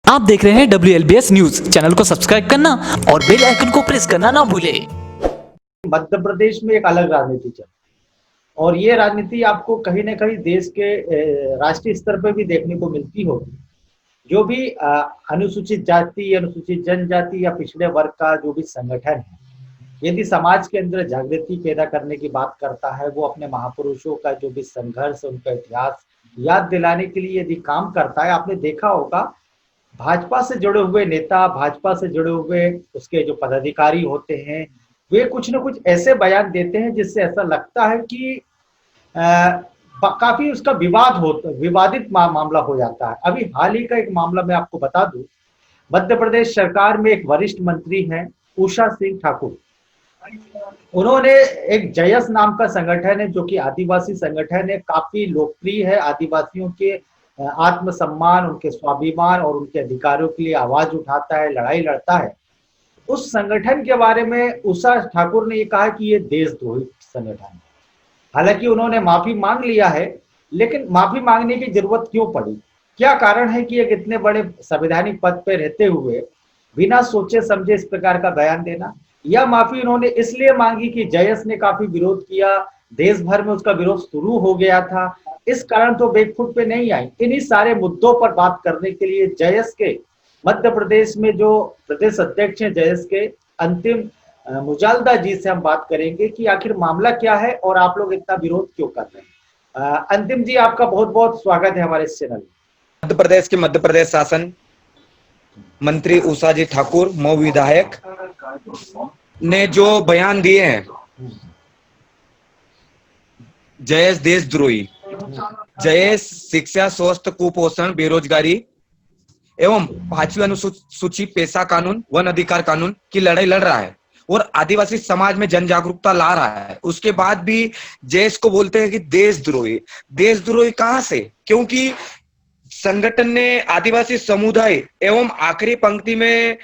आप देख रहे हैं WLBS न्यूज। चैनल को सब्सक्राइब करना और बेल आइकन को प्रेस करना ना भूलें। मध्य प्रदेश में एक अलग राजनीति चल और ये राजनीति आपको कहीं ना कहीं देश के राष्ट्रीय स्तर पर भी देखने को मिलती होगी। जो भी अनुसूचित जाति, अनुसूचित जनजाति या पिछड़े वर्ग का जो भी संगठन है, यदि समाज के अंदर जागृति पैदा करने की बात करता है, वो अपने महापुरुषों का जो भी संघर्ष, उनका इतिहास याद दिलाने के लिए यदि काम करता है। आपने देखा होगा भाजपा से जुड़े हुए नेता, भाजपा से जुड़े हुए उसके जो पदाधिकारी होते हैं, वे कुछ न कुछ ऐसे बयान देते हैं जिससे ऐसा लगता है कि काफी उसका विवादित मामला हो जाता है। अभी हाल ही का एक मामला मैं आपको बता दूं, मध्य प्रदेश सरकार में एक वरिष्ठ मंत्री हैं उषा सिंह ठाकुर। उन्होंने एक जयस नाम का संगठन है जो कि आदिवासी संगठन है, काफी लोकप्रिय है, आदिवासियों के आत्मसम्मान, उनके स्वाभिमान और उनके अधिकारों के लिए आवाज उठाता है, लड़ाई लड़ता है। उस संगठन के बारे में उषा ठाकुर ने ये कहा कि ये देशद्रोही संगठन है। हालांकि उन्होंने माफी मांग लिया है, लेकिन माफी मांगने की जरूरत क्यों पड़ी? क्या कारण है कि एक इतने बड़े संवैधानिक पद पर रहते हुए बिना सोचे समझे इस प्रकार का बयान देना? यह माफी उन्होंने इसलिए मांगी कि जयस ने काफी विरोध किया, देश भर में उसका विरोध शुरू हो गया था, इस कारण तो बैकफुट पे नहीं आई। इन्हीं सारे मुद्दों पर बात करने के लिए जयस के मध्य प्रदेश में जो प्रदेश अध्यक्ष हैं जयस के, अंतिम मुजालदा जी से हम बात करेंगे कि आखिर मामला क्या है और आप लोग इतना विरोध क्यों कर रहे हैं। अंतिम जी, आपका बहुत बहुत स्वागत है हमारे इस चैनल में। मध्य प्रदेश के मध्य प्रदेश शासन मंत्री उषा जी ठाकुर, मऊ विधायक ने जो बयान दिए हैं, जयस देशद्रोही, जयस शिक्षा, स्वास्थ्य, कुपोषण, बेरोजगारी एवं 5वीं अनुसूची पेशा कानून, वन अधिकार कानून की लड़ाई लड़ रहा है और आदिवासी समाज में जन जागरूकता ला रहा है। उसके बाद भी जयस को बोलते हैं कि देशद्रोही। देशद्रोही कहां से? क्योंकि संगठन ने आदिवासी समुदाय एवं आखिरी पंक्ति में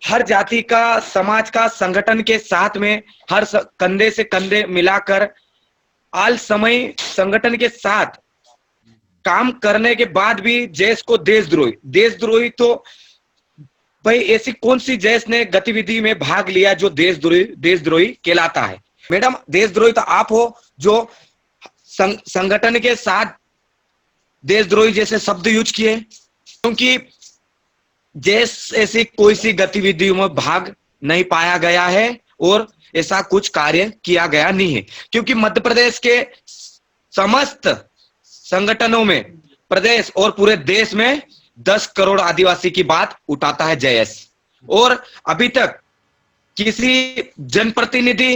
हर जाति का, समाज का संगठन के साथ में हर कंधे से कंधे मिलाकर आल समय संगठन के साथ काम करने के बाद भी जयस को देशद्रोही। देशद्रोही तो भाई ऐसी कौन सी जयस ने गतिविधि में भाग लिया जो देशद्रोही कहलाता है? मैडम, देशद्रोही तो आप हो जो संगठन के साथ देशद्रोही जैसे शब्द यूज किए, क्योंकि जयस ऐसी कोई सी गतिविधियों में भाग नहीं पाया गया है और ऐसा कुछ कार्य किया गया नहीं है। क्योंकि मध्य प्रदेश के समस्त संगठनों में, प्रदेश और पूरे देश में 10 करोड़ आदिवासी की बात उठाता है जयस, और अभी तक किसी जनप्रतिनिधि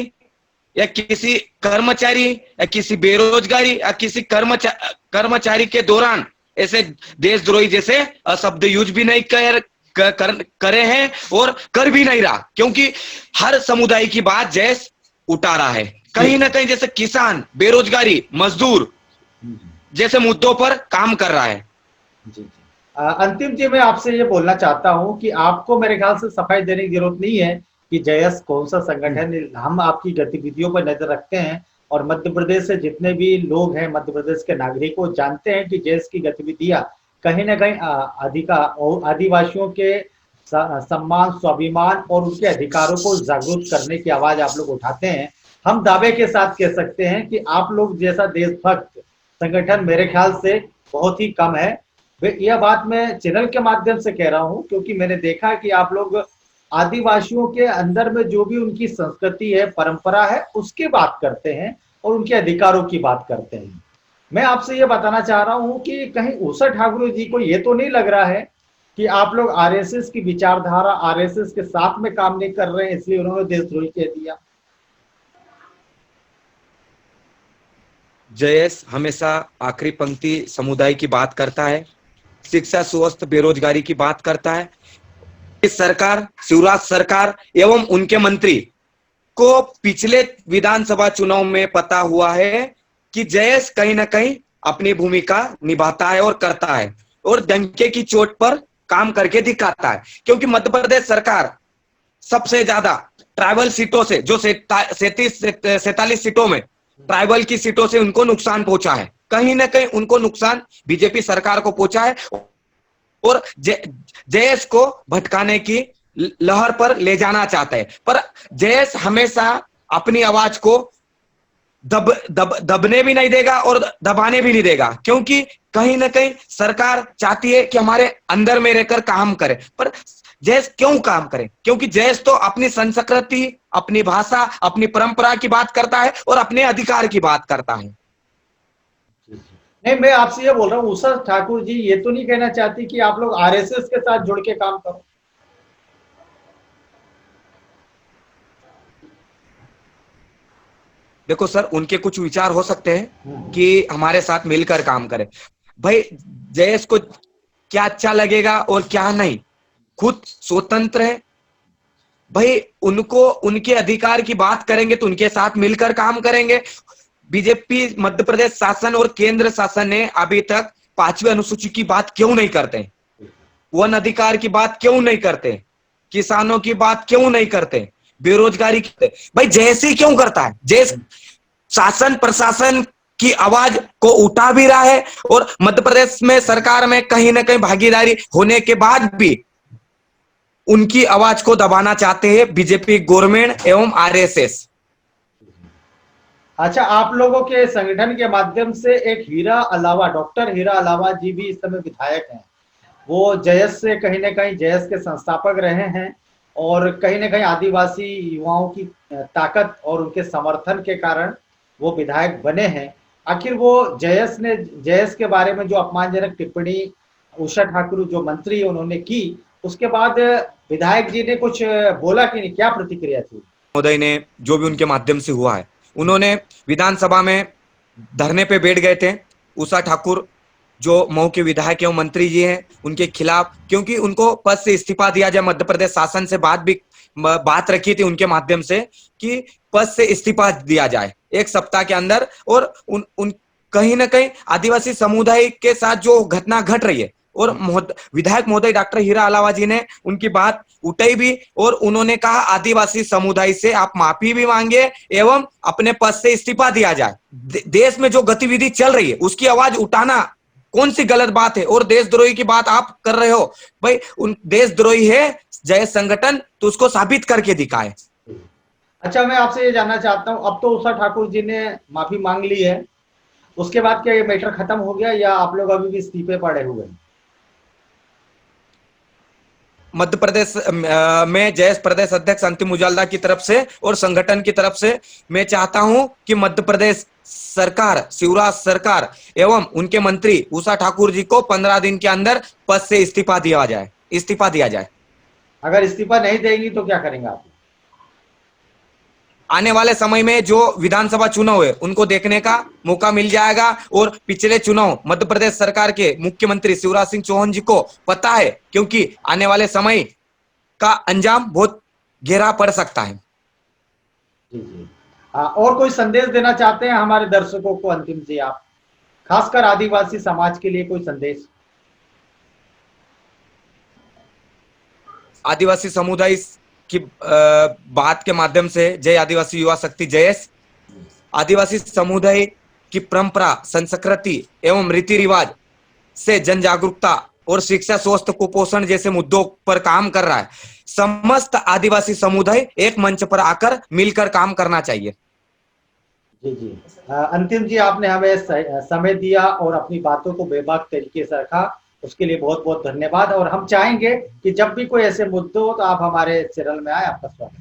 या किसी कर्मचारी या किसी बेरोजगारी या किसी कर्मचारी के दौरान ऐसे देशद्रोही जैसे शब्द यूज भी नहीं करे हैं और कर भी नहीं रहा, क्योंकि हर समुदाय की बात जयस उठा रहा है। कहीं ना कहीं जैसे किसान, बेरोजगारी, मजदूर जैसे मुद्दों पर काम कर रहा है। जी। अंतिम जी, मैं आपसे ये बोलना चाहता हूं कि आपको मेरे ख्याल से सफाई देने की जरूरत नहीं है कि जयस कौन सा संगठन है। हम आपकी गतिविधियों पर नजर रखते हैं और मध्य प्रदेश से जितने भी लोग हैं, मध्य प्रदेश के नागरिकों जानते हैं कि जयस की गतिविधियां कहीं ना कहीं आदिवासियों के सम्मान, स्वाभिमान और उनके अधिकारों को जागरूक करने की आवाज आप लोग उठाते हैं। हम दावे के साथ कह सकते हैं कि आप लोग जैसा देशभक्त संगठन मेरे ख्याल से बहुत ही कम है। यह बात मैं चैनल के माध्यम से कह रहा हूं, क्योंकि मैंने देखा कि आप लोग आदिवासियों के अंदर में जो भी उनकी संस्कृति है, परंपरा है, उसकी बात करते हैं और उनके अधिकारों की बात करते हैं। मैं आपसे ये बताना चाह रहा हूं कि कहीं उषा ठाकुर जी को ये तो नहीं लग रहा है कि आप लोग आरएसएस की विचारधारा, आरएसएस के साथ में काम नहीं कर रहे हैं, इसलिए उन्होंने देशद्रोही कह दिया? जयस हमेशा आखिरी पंक्ति समुदाय की बात करता है, शिक्षा, स्वास्थ्य, बेरोजगारी की बात करता है। इस सरकार, शिवराज सरकार एवं उनके मंत्री को पिछले विधानसभा चुनाव में पता हुआ है कि जयस कहीं ना कहीं अपनी भूमिका निभाता है और करता है और डंके की चोट पर काम करके दिखाता है। क्योंकि मध्य प्रदेश सरकार सबसे ज्यादा ट्राइबल सीटों से, जो 47 सीटों में ट्राइबल की सीटों से उनको नुकसान पहुंचा है, कहीं ना कहीं उनको नुकसान बीजेपी सरकार को पहुंचा है और जयेश को भटकाने की लहर पर ले जाना चाहता है। पर जयेश हमेशा अपनी आवाज को दबने भी नहीं देगा और दबाने भी नहीं देगा, क्योंकि कहीं ना कहीं सरकार चाहती है कि हमारे अंदर में रहकर काम करे। पर जयेश क्यों काम करे? क्योंकि जयेश तो अपनी संस्कृति, अपनी भाषा, अपनी परंपरा की बात करता है और अपने अधिकार की बात करता है। नहीं, मैं आपसे ये बोल रहा हूँ, उषा ठाकुर जी ये तो नहीं कहना चाहती कि आप लोग आरएसएस के साथ जुड़ के काम करो? देखो सर, उनके कुछ विचार हो सकते हैं कि हमारे साथ मिलकर काम करें। भाई जयेश को क्या अच्छा लगेगा और क्या नहीं, खुद स्वतंत्र है भाई। उनको उनके अधिकार की बात करेंगे तो उनके साथ मिलकर काम करेंगे। बीजेपी मध्य प्रदेश शासन और केंद्र शासन ने अभी तक 5वीं अनुसूची की बात क्यों नहीं करते? वन अधिकार की बात क्यों नहीं करते? किसानों की बात क्यों नहीं करते? बेरोजगारी की भाई जयेश ही क्यों करता है? जयेश शासन प्रशासन की आवाज को उठा भी रहा है और मध्य प्रदेश में सरकार में कहीं ना कहीं भागीदारी होने के बाद भी उनकी आवाज को दबाना चाहते हैं बीजेपी गवर्नमेंट एवं आरएसएस। अच्छा, आप लोगों के संगठन के माध्यम से एक हीरा अलावा, डॉक्टर हीरा अलावा जी भी इस समय विधायक हैं। वो जयेश से कहीं ना कहीं, जयेश के संस्थापक रहे हैं और कहीं ना कहीं आदिवासी युवाओं की ताकत और उनके समर्थन के कारण वो विधायक बने हैं। आखिर वो जयेश के बारे में जो अपमानजनक टिप्पणी उषा ठाकुर जो मंत्री उन्होंने की, उसके बाद विधायक जी ने कुछ बोला कि नहीं? क्या प्रतिक्रिया थी महोदय ने? जो भी उनके माध्यम से हुआ है, उन्होंने विधानसभा में धरने पे बैठ गए थे। उषा ठाकुर जो मऊ के विधायक एवं मंत्री जी हैं, उनके खिलाफ, क्योंकि उनको पद से इस्तीफा दिया जाए। मध्य प्रदेश शासन से बात रखी थी उनके माध्यम से कि पद से इस्तीफा दिया जाए 1 सप्ताह के अंदर। और उन कहीं ना कहीं आदिवासी समुदाय के साथ जो घटना घट रही है, और विधायक महोदय डॉक्टर हीरा अलावा जी ने उनकी बात उठाई भी और उन्होंने कहा आदिवासी समुदाय से आप माफी भी मांगे एवं अपने पद से इस्तीफा दिया जाए। देश में जो गतिविधि चल रही है उसकी आवाज उठाना कौन सी गलत बात है? और देशद्रोही की बात आप कर रहे हो भाई। उन देशद्रोही है जय संगठन, तो उसको साबित करके दिखाए। अच्छा, मैं आपसे ये जानना चाहता हूं, अब तो उषा ठाकुर जी ने माफी मांग ली है, उसके बाद क्या ये मैटर खत्म हो गया या आप लोग अभी भी इस्तीफे पड़े हुए हैं? मध्य प्रदेश में जयेश प्रदेश अध्यक्ष अंतिम उजालदा की तरफ से और संगठन की तरफ से मैं चाहता हूं कि मध्य प्रदेश सरकार, शिवराज सरकार एवं उनके मंत्री उषा ठाकुर जी को 15 दिन के अंदर पद से इस्तीफा दिया जाए। अगर इस्तीफा नहीं देंगी तो क्या करेंगे आप? आने वाले समय में जो विधानसभा चुनाव है उनको देखने का मौका मिल जाएगा। और पिछले चुनाव मध्य प्रदेश सरकार के मुख्यमंत्री शिवराज सिंह चौहान जी को पता है, क्योंकि आने वाले समय का अंजाम बहुत गहरा पड़ सकता है। जी। और कोई संदेश देना चाहते हैं हमारे दर्शकों को अंतिम जी, आप खासकर आदिवासी समाज के लिए कोई संदेश? आदिवासी समुदाय की बात के माध्यम से, जय आदिवासी युवा शक्ति जयेश आदिवासी समुदाय की परंपरा, संस्कृति एवं रीति रिवाज से जन जागरूकता और शिक्षा, स्वास्थ्य, कुपोषण जैसे मुद्दों पर काम कर रहा है। समस्त आदिवासी समुदाय एक मंच पर आकर मिलकर काम करना चाहिए। जी। अंतिम जी, आपने हमें समय दिया और अपनी बातों को बेबाक तरीके से रखा, उसके लिए बहुत बहुत धन्यवाद। और हम चाहेंगे कि जब भी कोई ऐसे मुद्दे हो तो आप हमारे चैनल में आए। आपका स्वागत।